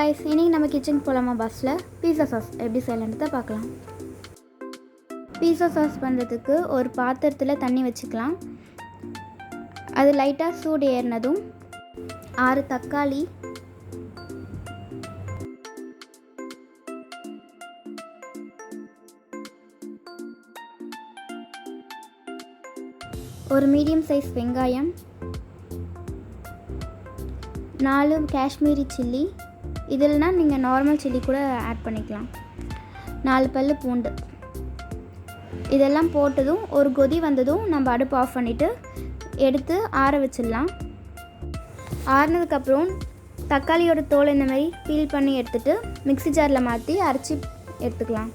guys, இன்னைக்கு நம்ம கிச்சனுக்கு போலாமா பஸ்ல பீஸா சாஸ் எப்படி செய்யலாம்னு பார்க்கலாம். பீஸா சாஸ் பண்ணுறதுக்கு ஒரு பாத்திரத்தில் தண்ணி வச்சுக்கலாம். அது லைட்டாக சூடு ஏறினதும் 6 தக்காளி, ஒரு மீடியம் சைஸ் வெங்காயம், 4 காஷ்மீரி சில்லி, இதில்னா நீங்கள் நார்மல் சில்லி கூட ஆட் பண்ணிக்கலாம், 4 பல்லு பூண்டு. இதெல்லாம் போட்டதும் ஒரு கொதி வந்ததும் நம்ம அடுப்பு ஆஃப் பண்ணிவிட்டு எடுத்து ஆற வச்சிடலாம். ஆறினதுக்கப்புறம் தக்காளியோட தோல் இந்த மாதிரி பீல் பண்ணி எடுத்துகிட்டு மிக்ஸி ஜாரில் மாற்றி அரைச்சி எடுத்துக்கலாம்.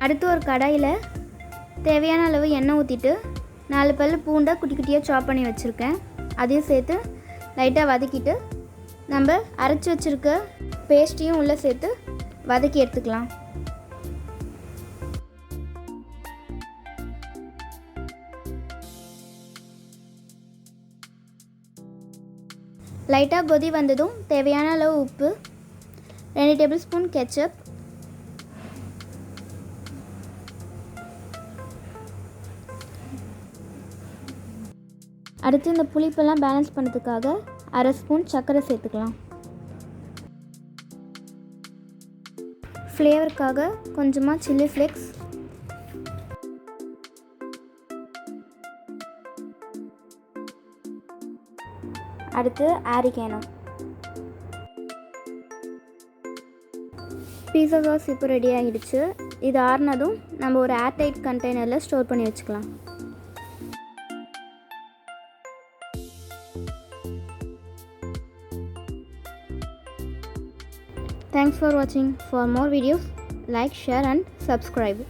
அடுத்து ஒரு கடாயில் தேவையான அளவு எண்ணெய் ஊற்றிட்டு 4 பல்லு பூண்டை குட்டி குட்டியாக சாப் பண்ணி வச்சுருக்கேன், அதையும் சேர்த்து லைட்டாக வதக்கிட்டு நம்ம அரைச்சி வச்சுருக்க பேஸ்ட்டையும் உள்ளே சேர்த்து வதக்கி எடுத்துக்கலாம். லைட்டாக கொதி வந்ததும் தேவையான அளவு உப்பு, 2 டேபிள் ஸ்பூன் கெச்சப், அடுத்து இந்த புளிப்பெல்லாம் பேலன்ஸ் பண்ணுறதுக்காக 1/2 ஸ்பூன் சர்க்கரை சேர்த்துக்கலாம். ஃப்ளேவருக்காக கொஞ்சமாக சில்லி ஃப்ளேக்ஸ், அடுத்து ஆரிகேனோ. பீஸா சாஸ் இப்போ ரெடி ஆகிடுச்சு. இது ஆறினதும் நம்ம ஒரு ஏர்டைட் கண்டெய்னரில் ஸ்டோர் பண்ணி வச்சுக்கலாம். Thanks for watching. For more videos, like, share and subscribe.